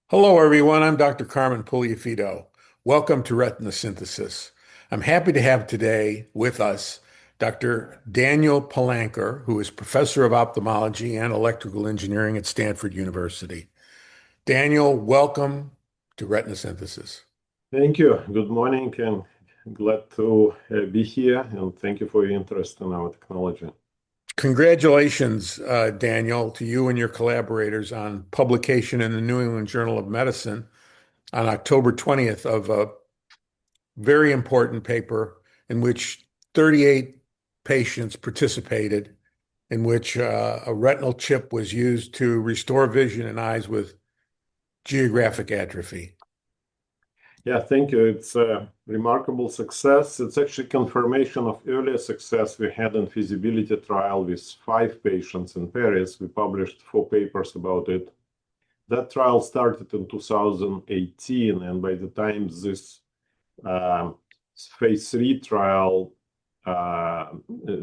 Hello, everyone. I'm Dr. Carmen Pugliafido. Welcome to Retina Synthesis. I'm happy to have today with us Dr. Daniel Palanker, who is professor of ophthalmology and electrical engineering at Stanford University. Daniel, welcome to Retina Synthesis. Thank you. Good morning, and glad to be here. And thank you for your interest in our technology. Congratulations, Daniel, to you and your collaborators on publication in the New England Journal of Medicine on October 20th of a very important paper in which 38 patients participated, in which a retinal chip was used to restore vision in eyes with geographic atrophy. Yeah, thank you. It's a remarkable success. It's actually confirmation of earlier success we had in feasibility trial with 5 patients in Paris. We published 4 papers about it. That trial started in 2018, and by the time this phase 3 trial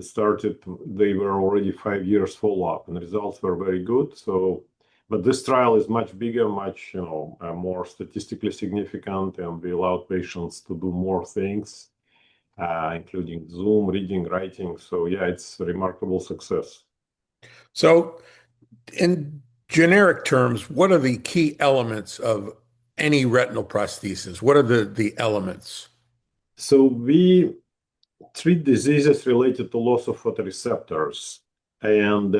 started, they were already 5 years follow-up, and the results were very good. But this trial is much bigger, much more statistically significant, and we allowed patients to do more things, including Zoom, reading, writing. So yeah, it's a remarkable success. So, in generic terms, what are the key elements of any retinal prosthesis? What are the elements? So we treat diseases related to loss of photoreceptors, and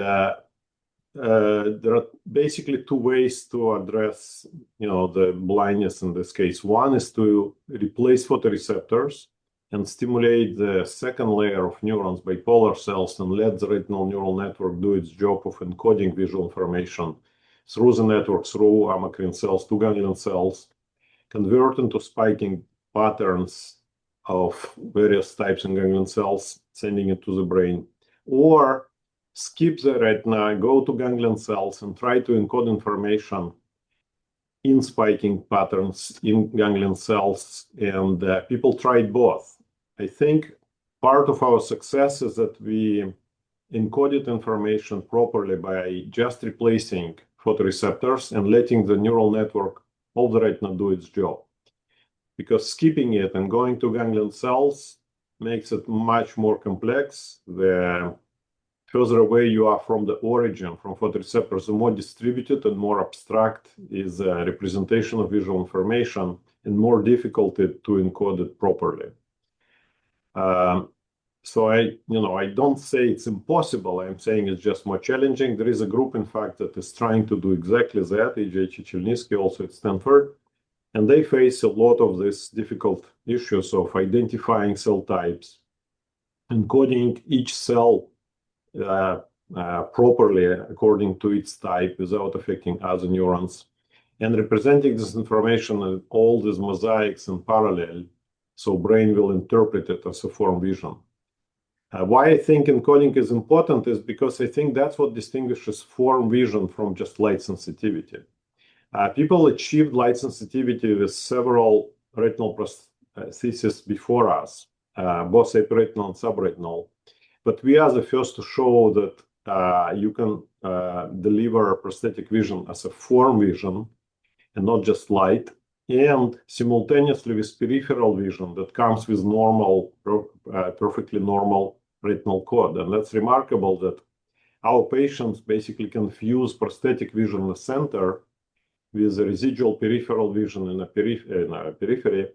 there are basically 2 ways to address, the blindness in this case. One is to replace photoreceptors and stimulate the second layer of neurons, bipolar cells, and let the retinal neural network do its job of encoding visual information through the network, through amacrine cells to ganglion cells, convert into spiking patterns of various types in ganglion cells, sending it to the brain, or skip the retina, go to ganglion cells, and try to encode information in spiking patterns in ganglion cells. And people tried both. I think part of our success is that we encoded information properly by just replacing photoreceptors and letting the neural network of the retina do its job. Because skipping it and going to ganglion cells makes it much more complex. The further away you are from the origin, from photoreceptors, the more distributed and more abstract is a representation of visual information, and more difficult to encode it properly. So I don't say it's impossible. I'm saying it's just more challenging. There is a group, in fact, that is trying to do exactly that, AJ Chichelnitsky, also at Stanford, and they face a lot of these difficult issues of identifying cell types, encoding each cell properly according to its type without affecting other neurons, and representing this information in all these mosaics in parallel, so brain will interpret it as a form vision. Why I think encoding is important is because I think that's what distinguishes form vision from just light sensitivity. People achieved light sensitivity with several retinal prostheses before us, both epiretinal and subretinal. But we are the first to show that you can deliver prosthetic vision as a form vision and not just light, and simultaneously with peripheral vision that comes with normal, perfectly normal retinal code. And that's remarkable that our patients basically confuse prosthetic vision in the center with the residual peripheral vision in a periphery.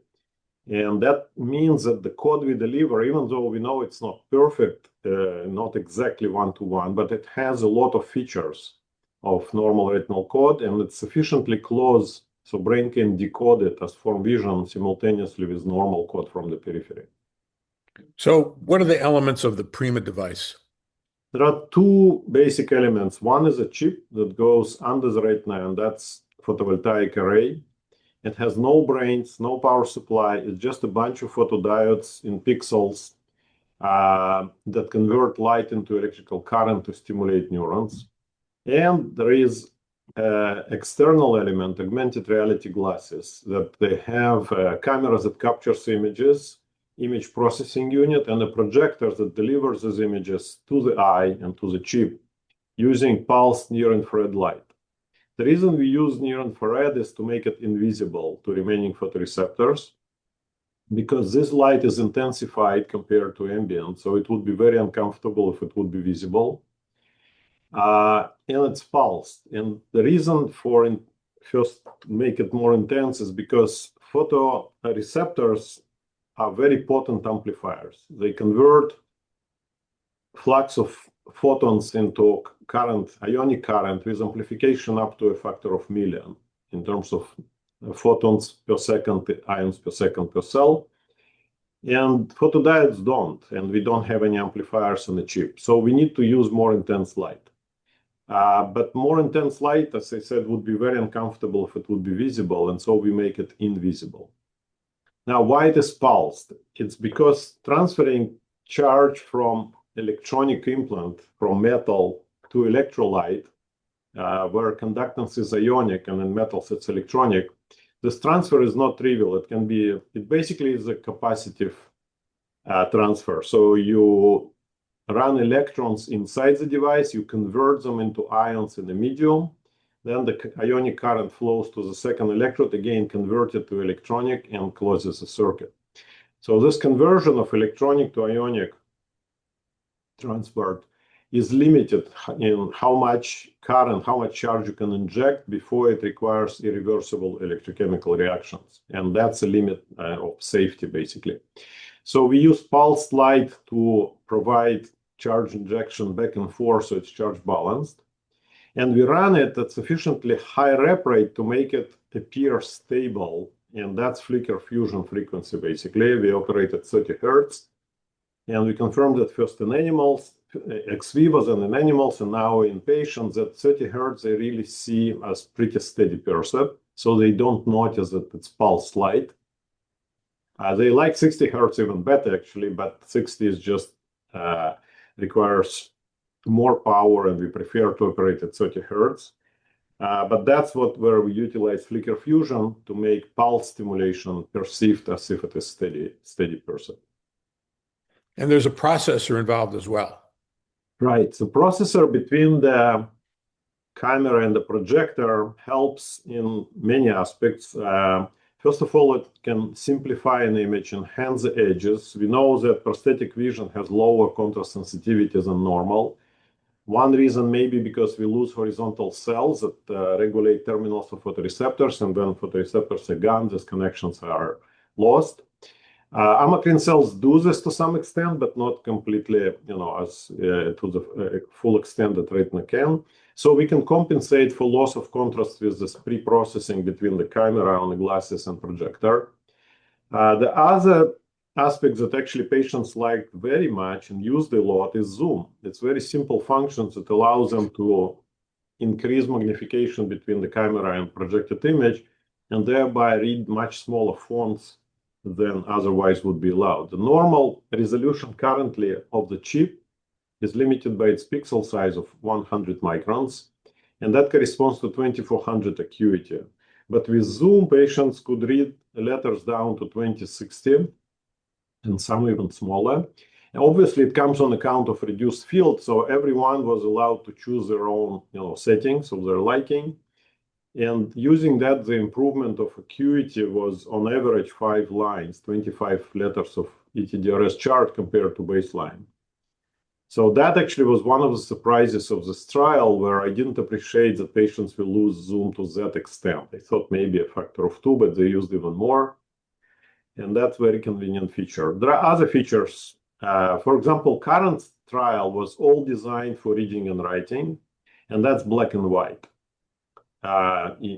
And that means that the code we deliver, even though we know it's not perfect, not exactly one-to-one, but it has a lot of features of normal retinal code, and it's sufficiently close so brain can decode it as form vision simultaneously with normal code from the periphery. So, what are the elements of the PRIMA device? There are 2 basic elements. One is a chip that goes under the retina, and that's photovoltaic array. It has no brains, no power supply. It's just a bunch of photodiodes in pixels that convert light into electrical current to stimulate neurons. And there is an external element, augmented reality glasses, that they have cameras that captures images, image processing unit, and a projector that delivers these images to the eye and to the chip using pulsed near-infrared light. The reason we use near infrared is to make it invisible to remaining photoreceptors, because this light is intensified compared to ambient, so it would be very uncomfortable if it would be visible. And it's pulsed. And the reason for first make it more intense is because photoreceptors are very potent amplifiers. They convert flux of photons into current, ionic current, with amplification up to a factor of million in terms of photons per second, ions per second per cell. And photodiodes don't, and we don't have any amplifiers on the chip. So we need to use more intense light. But more intense light, as I said, would be very uncomfortable if it would be visible, and so we make it invisible. Now, why it is pulsed? It's because transferring charge from electronic implant, from metal to electrolyte, where conductance is ionic and in metals it's electronic, this transfer is not trivial. It basically is a capacitive transfer. So you run electrons inside the device, you convert them into ions in the medium, then the ionic current flows to the second electrode, again converted to electronic and closes the circuit. So this conversion of electronic to ionic transport is limited in how much current, how much charge you can inject before it requires irreversible electrochemical reactions. And that's a limit of safety, basically. So we use pulsed light to provide charge injection back and forth, so it's charge balanced. And we run it at sufficiently high rep rate to make it appear stable. And that's flicker fusion frequency, basically. We operate at 30 Hertz. And we confirmed that first in animals, ex vivo, and in animals, and now in patients, at 30 Hertz, they really see as pretty steady percept. So they don't notice that it's pulsed light. They like 60 Hertz even better, actually, but 60 is just requires more power, and we prefer to operate at 30 Hertz. But that's where we utilize flicker fusion to make pulse stimulation perceived as if it is steady percept. And there's a processor involved as well. Right. The processor between the camera and the projector helps in many aspects. First of all, it can simplify an image, enhance the edges. We know that prosthetic vision has lower contrast sensitivity than normal. One reason may be because we lose horizontal cells that regulate terminals of photoreceptors, and when photoreceptors are gone, these connections are lost. Amacrine cells do this to some extent, but not completely, as to the full extent that retina can. So we can compensate for loss of contrast with this pre-processing between the camera on the glasses and projector. The other aspect that actually patients like very much and use a lot is zoom. It's very simple functions that allows them to increase magnification between the camera and projected image, and thereby read much smaller fonts than otherwise would be allowed. The normal resolution currently of the chip is limited by its pixel size of 100 microns, and that corresponds to 2400 acuity. But with zoom, patients could read letters down to 2060, and some even smaller. And obviously, it comes on account of reduced field, so everyone was allowed to choose their own settings of their liking. And using that, the improvement of acuity was on average 5 lines, 25 letters of ETDRS chart compared to baseline. So that actually was one of the surprises of this trial, where I didn't appreciate that patients will lose zoom to that extent. I thought maybe a factor of 2, but they used even more. And that's a very convenient feature. There are other features. For example, current trial was all designed for reading and writing, and that's black and white.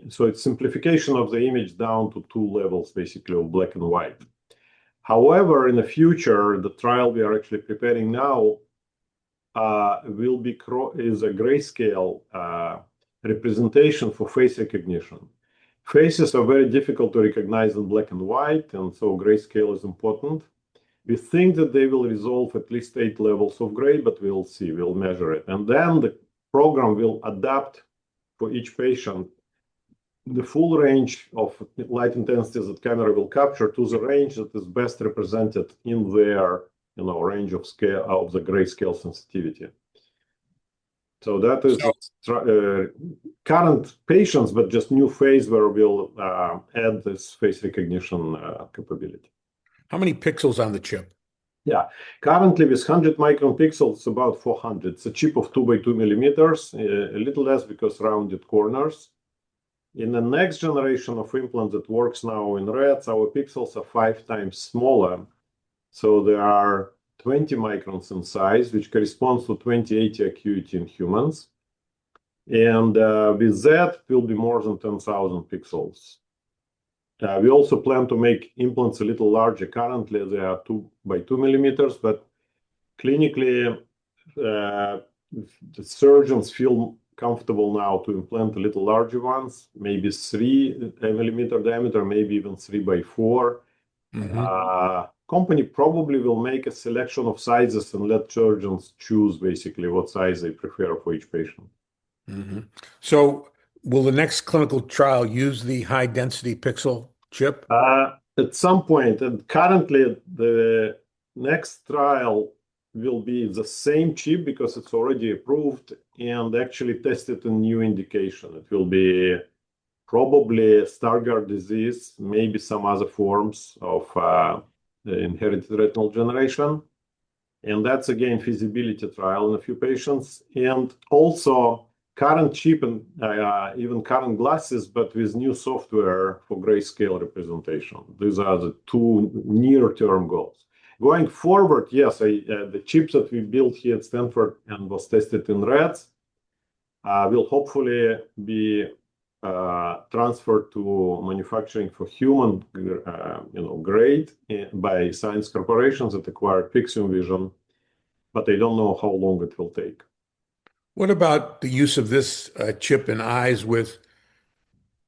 So it's simplification of the image down to 2 levels, basically, of black and white. However, in the future, the trial we are actually preparing now is a grayscale representation for face recognition. Faces are very difficult to recognize in black and white, and so grayscale is important. We think that they will resolve at least 8 levels of gray, but we'll see, we'll measure it. And then the program will adapt for each patient the full range of light intensities that camera will capture to the range that is best represented in their range of scale of the grayscale sensitivity. So that is So, current patients, but just new phase where we'll add this face recognition capability. how many pixels on the chip? Yeah, currently with 100 micron pixels, it's about 400. It's a chip of 2 by 2 millimeters, a little less because rounded corners. In the next generation of implant that works now in rats, our pixels are 5 times smaller. So they are 20 microns in size, which corresponds to 20/80 acuity in humans. And with that, it will be more than 10,000 pixels. We also plan to make implants a little larger. Currently, they are 2 by 2 millimeters, but clinically, the surgeons feel comfortable now to implant a little larger ones, maybe 3 millimeter diameter, maybe even 3 by 4. Company probably will make a selection of sizes and let surgeons choose basically what size they prefer for each patient. So will the next clinical trial use the high density pixel chip? At some point, and currently the next trial will be the same chip because it's already approved and actually tested in new indication. It will be probably Stargardt disease, maybe some other forms of inherited retinal degeneration. And that's again feasibility trial in a few patients. And also current chip and even current glasses, but with new software for grayscale representation. These are the two near-term goals. Going forward, yes, the chips that we built here at Stanford and was tested in rats will hopefully be transferred to manufacturing for human grade by science corporations that acquired Pixium Vision, but I don't know how long it will take. What about the use of this chip in eyes with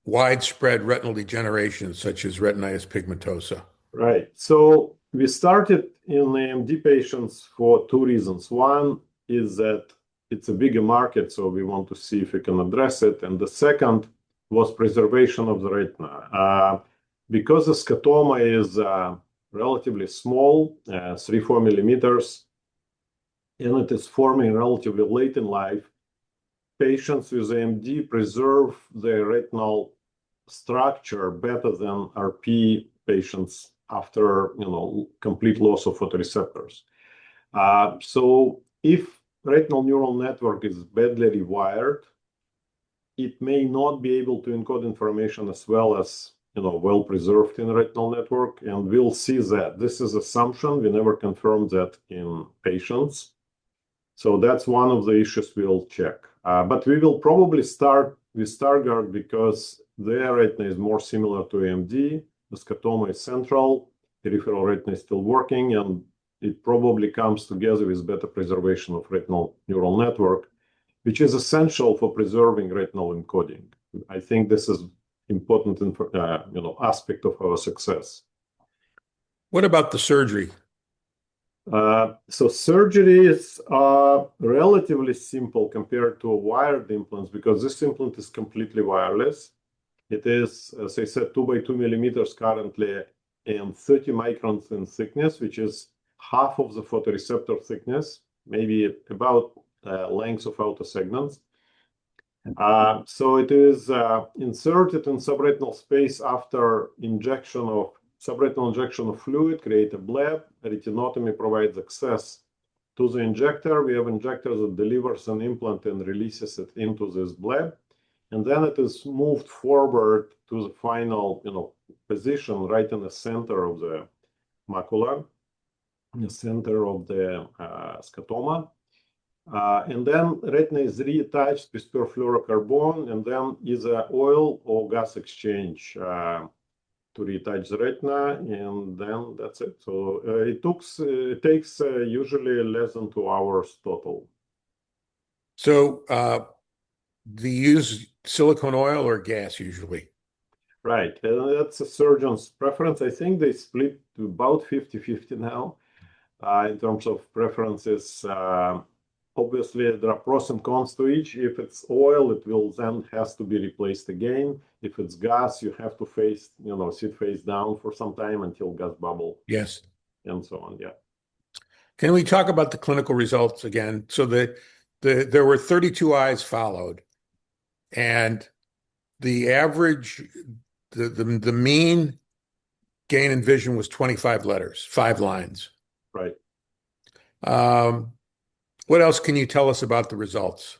widespread retinal degeneration, such as retinitis pigmentosa? Right. So we started in AMD patients for 2 reasons. One is that it's a bigger market, so we want to see if we can address it. And the second was preservation of the retina. Because the scotoma is relatively small, 3-4 millimeters, and it is forming relatively late in life, patients with AMD preserve their retinal structure better than RP patients after complete loss of photoreceptors. So if retinal neural network is badly rewired, it may not be able to encode information as well as well preserved in retinal network, and we'll see that. This is assumption. We never confirmed that in patients. So that's one of the issues we'll check. But we will probably start with Stargardt because their retina is more similar to AMD. The scotoma is central, peripheral retina is still working, and it probably comes together with better preservation of retinal neural network, which is essential for preserving retinal encoding. I think this is important aspect of our success. What about the surgery? So surgeries are relatively simple compared to wired implants because this implant is completely wireless. It is, as I said, 2 by 2 millimeters currently and 30 microns in thickness, which is half of the photoreceptor thickness, maybe about length of outer segments. So it is inserted in subretinal space after subretinal injection of fluid, create a bleb. Retinotomy provides access to the injector. We have injector that delivers an implant and releases it into this bleb. And then it is moved forward to the final position right in the center of the macula, in the center of the scotoma. And then retina is reattached with perfluorocarbon, and then either oil or gas exchange to reattach the retina, and then that's it. So it takes usually less than 2 hours total. So do you use silicone oil or gas usually? Right, and that's a surgeon's preference. I think they split to about 50-50 now in terms of preferences. Obviously, there are pros and cons to each. If it's oil, it will then has to be replaced again. If it's gas, you have to sit face down for some time until gas bubble. Yes. And so on, yeah. Can we talk about the clinical results again? So the There were 32 eyes followed, and the average, the mean gain in vision was 25 letters, 5 lines. Right. What else can you tell us about the results?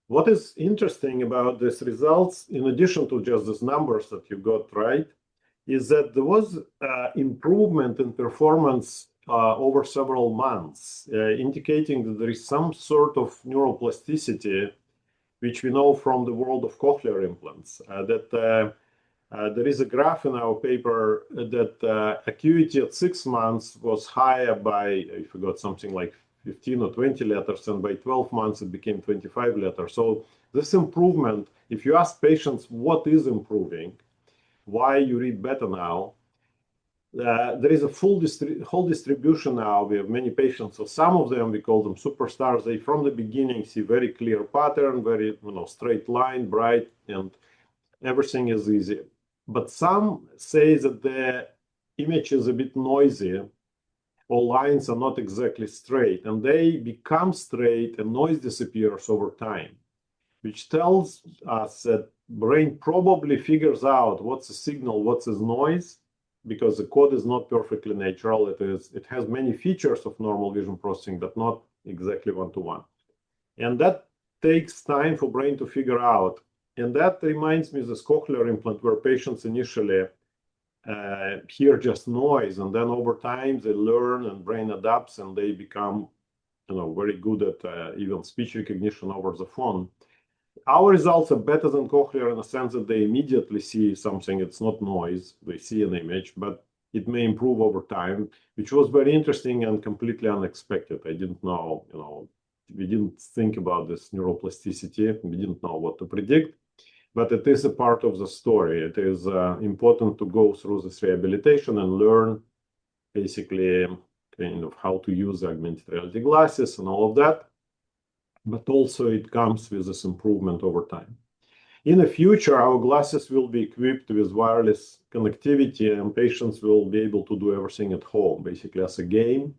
What is interesting about these results, in addition to just these numbers that you got right, is that there was improvement in performance over several months, indicating that there is some sort of neuroplasticity, which we know from the world of cochlear implants. There is a graph in our paper that acuity at 6 months was higher by, I forgot, something like 15 or 20 letters, and by 12 months it became 25 letters. So this improvement, if you ask patients what is improving, why you read better now, there is a whole distribution now. We have many patients. So some of them, we call them superstars. They from the beginning see very clear pattern, very straight line, bright, and everything is easy. But some say that the image is a bit noisy, or lines are not exactly straight, and they become straight and noise disappears over time, which tells us that brain probably figures out what's a signal, what's a noise, because the code is not perfectly natural. It has many features of normal vision processing, but not exactly one-to-one. And that takes time for brain to figure out. And that reminds me of this cochlear implant where patients initially hear just noise, and then over time they learn and brain adapts and they become very good at even speech recognition over the phone. Our results are better than cochlear in the sense that they immediately see something. It's not noise. They see an image, but it may improve over time, which was very interesting and completely unexpected. I didn't know, we didn't think about this neuroplasticity. We didn't know what to predict, but it is a part of the story. It is important to go through this rehabilitation and learn basically kind of how to use augmented reality glasses and all of that. But also it comes with this improvement over time. In the future, our glasses will be equipped with wireless connectivity, and patients will be able to do everything at home, basically as a game,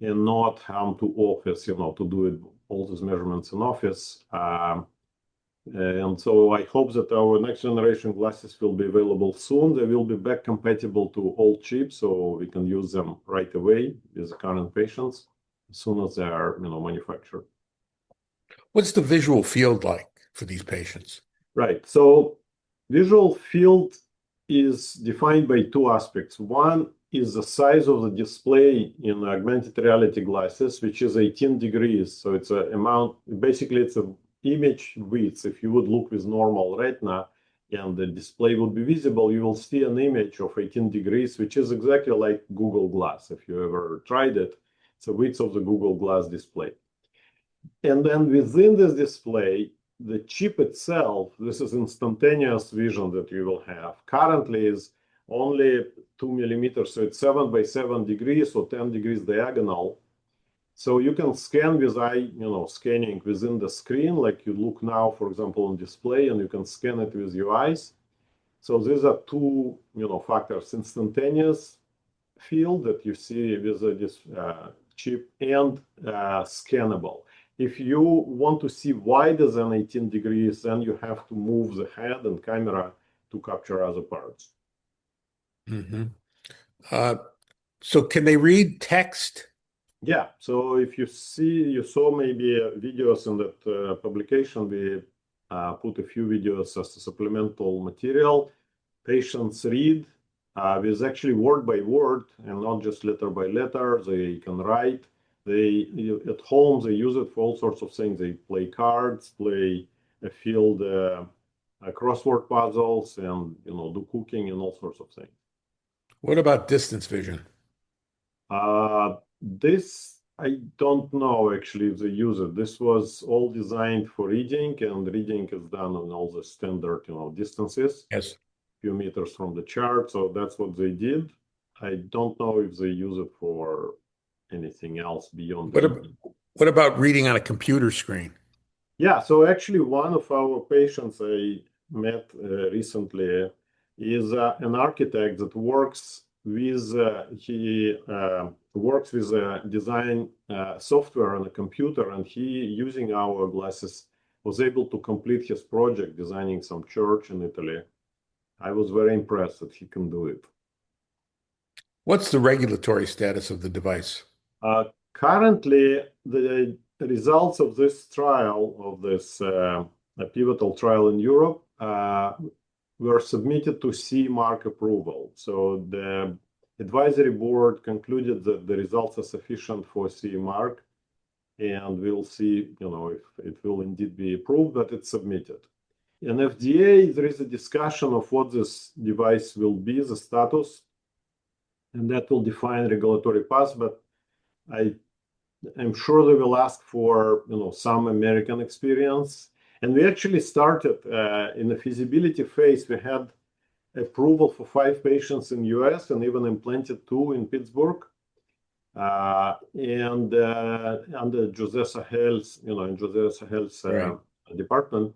and not come to office, to do all these measurements in office. And so I hope that our next generation glasses will be available soon. They will be back compatible to old chips, so we can use them right away with the current patients as soon as they are manufactured. What's the visual field like for these patients? Right. So visual field is defined by two aspects. One is the size of the display in augmented reality glasses, which is 18 degrees. So it's an amount, basically it's an image width. If you would look with normal retina and the display would be visible, you will see an image of 18 degrees, which is exactly like Google Glass. If you ever tried it, it's the width of the Google Glass display. And then within this display, the chip itself, this is instantaneous vision that you will have. Currently is only 2 millimeters, so it's 7 by 7 degrees or 10 degrees diagonal. So you can scan with scanning within the screen, like you look now, for example, on display, and you can scan it with your eyes. So these are two, factors: instantaneous field that you see with this chip and scannable. If you want to see wider than 18 degrees, then you have to move the head and camera to capture other parts. Mm-hmm. So can they read text? Yeah. So if you saw maybe videos in that publication, we put a few videos as a supplemental material. Patients read with actually word by word and not just letter by letter. They can write. At home, they use it for all sorts of things. They play cards, play field crossword puzzles, and do cooking and all sorts of things. What about distance vision? This I don't know actually if they use it. This was all designed for reading, and reading is done on all the standard distances. Yes. Few meters from the chart. So that's what they did. I don't know if they use it for anything else beyond that. What about reading on a computer screen? Yeah, so actually one of our patients I met recently is an architect that works with, he works with design software on a computer, and he, using our glasses, was able to complete his project designing some church in Italy. I was very impressed that he can do it. What's the regulatory status of the device? Currently, the results of this trial, of this pivotal trial in Europe, were submitted to CE mark approval. So the advisory board concluded that the results are sufficient for CE mark, and we'll see, if it will indeed be approved, but it's submitted. In FDA, there is a discussion of what this device will be, the status, and that will define regulatory path. But I'm sure they will ask for, some American experience. And we actually started in the feasibility phase. We had approval for 5 patients in US and even implanted 2 in Pittsburgh. And under Jose Sahel's, in Jose Sahel's department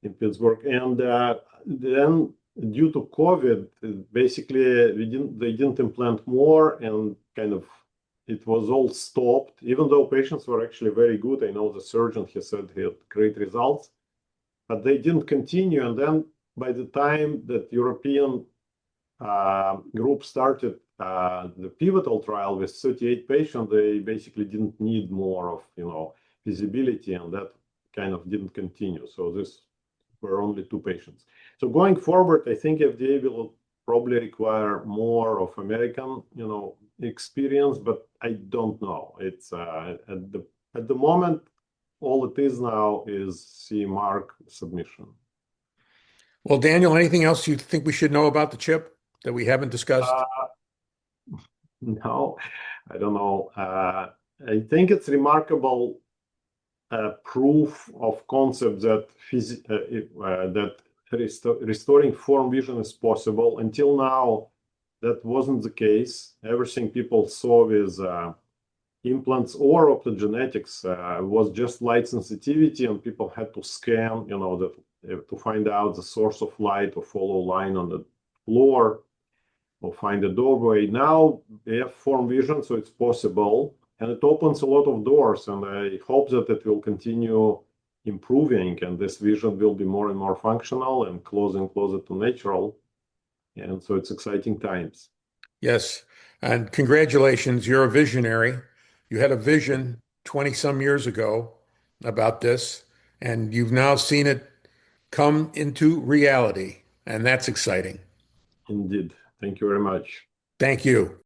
in Pittsburgh. And then due to COVID, basically they didn't implant more, and kind of it was all stopped, even though patients were actually very good. I know the surgeon, he said he had great results, but they didn't continue. And then by the time that European group started the pivotal trial with 38 patients, they basically didn't need more of, feasibility, and that kind of didn't continue. So this were only 2 patients. So going forward, I think FDA will probably require more of American, experience, but I don't know. It's at the moment, all it is now is CE mark submission. Well, Daniel, anything else you think we should know about the chip that we haven't discussed? No, I don't know. I think it's remarkable proof of concept that restoring form vision is possible. Until now, that wasn't the case. Everything people saw with implants or optogenetics was just light sensitivity, and people had to scan, to find out the source of light or follow line on the floor or find a doorway. Now we have form vision, so it's possible, and it opens a lot of doors, and I hope that it will continue improving, and this vision will be more and more functional and closer to natural. And so it's exciting times. Yes. And congratulations, you're a visionary. You had a vision 20 some years ago about this, and you've now seen it come into reality, and that's exciting. Indeed. Thank you very much. Thank you.